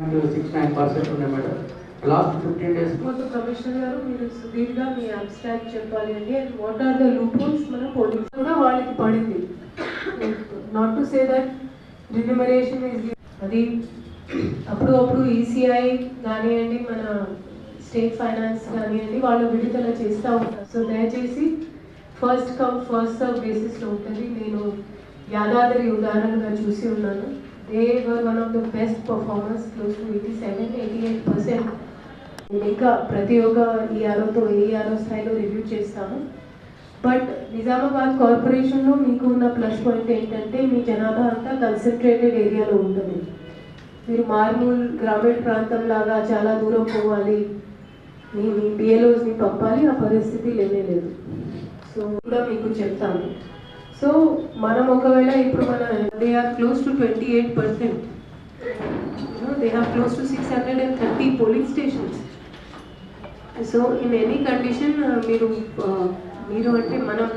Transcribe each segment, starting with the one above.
69% ఉన్నాయి madam. Last 15 days మొత్తం commissioner గారు మీరు సుదీర్ఘంగా మీ అబ్స్ట్రాక్ట్ చెప్పాలి అండి. And what are the loopholes మన పోలీస్ కూడా వాళ్ళకి పడింది. Not to say that renumeration is అది అప్పుడు ఈసీఐ కానివ్వండి, మన స్టేట్ ఫైనాన్స్ కానివ్వండి, వాళ్ళు విడుదల చేస్తూ ఉంటారు. సో దయచేసి ఫస్ట్ కమ్ ఫస్ట్ సర్వ్ బేసిస్లో ఉంటుంది. నేను యాదాద్రి ఉదాహరణగా చూసి ఉన్నాను. They were one of the best performers, close to 87-88%. ఇంకా ప్రతి ఒక్క ఈఆర్ఓతో ఏఆర్ఓ స్థాయిలో రివ్యూ చేస్తాము. బట్ నిజామాబాద్ కార్పొరేషన్లో మీకు ఉన్న ప్లస్ పాయింట్ ఏంటంటే మీ జనాభా అంతా కన్సన్ట్రేటెడ్ ఏరియాలో ఉంటుంది. మీరు మార్మూల్ గ్రామీణ ప్రాంతం లాగా చాలా దూరం పోవాలి, మీ బిఎల్ఓస్ని పంపాలి, ఆ పరిస్థితి లేనే లేదు. సో కూడా మీకు చెప్తాను. సో మనం ఒకవేళ ఇప్పుడు మన they are close to 28%, they have close to 630 polling stations. So in any condition మీరు అంటే మనం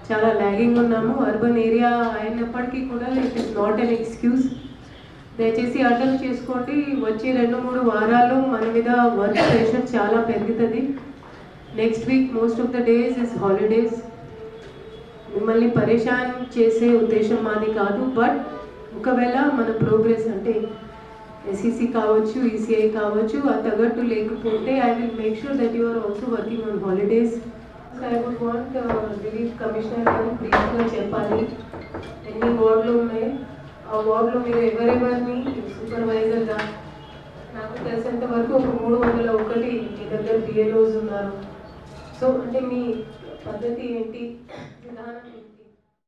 చాలా ల్యాగింగ్ ఉన్నాము. అర్బన్ ఏరియా అయినప్పటికీ కూడా it is not an excuse. దయచేసి అర్థం చేసుకోండి. వచ్చే 2-3 వారాల్లో మన మీద వర్క్ ప్రెషర్ చాలా పెరుగుతుంది. Next week most of the days is holidays. మిమ్మల్ని పరేషాన్ చేసే ఉద్దేశం మాది కాదు. బట్ ఒకవేళ మన ప్రోగ్రెస్ అంటే ఎస్ఈసి కావచ్చు, ఈసీఐ కావచ్చు, ఆ తగ్గట్టు లేకపోతే I will make sure that you are also working on holidays. I would want relief commissioner గారు బ్రీఫ్గా చెప్పాలి ఎన్ని వార్డులు ఉన్నాయి, ఆ వార్డులో మీరు ఎవరెవరిని సూపర్వైజర్గా, నాకు తెలిసినంత వరకు ఒక 301 మీ దగ్గర బిఎల్ఓస్ ఉన్నారు. సో అంటే మీ పద్ధతి ఏంటి, విధానం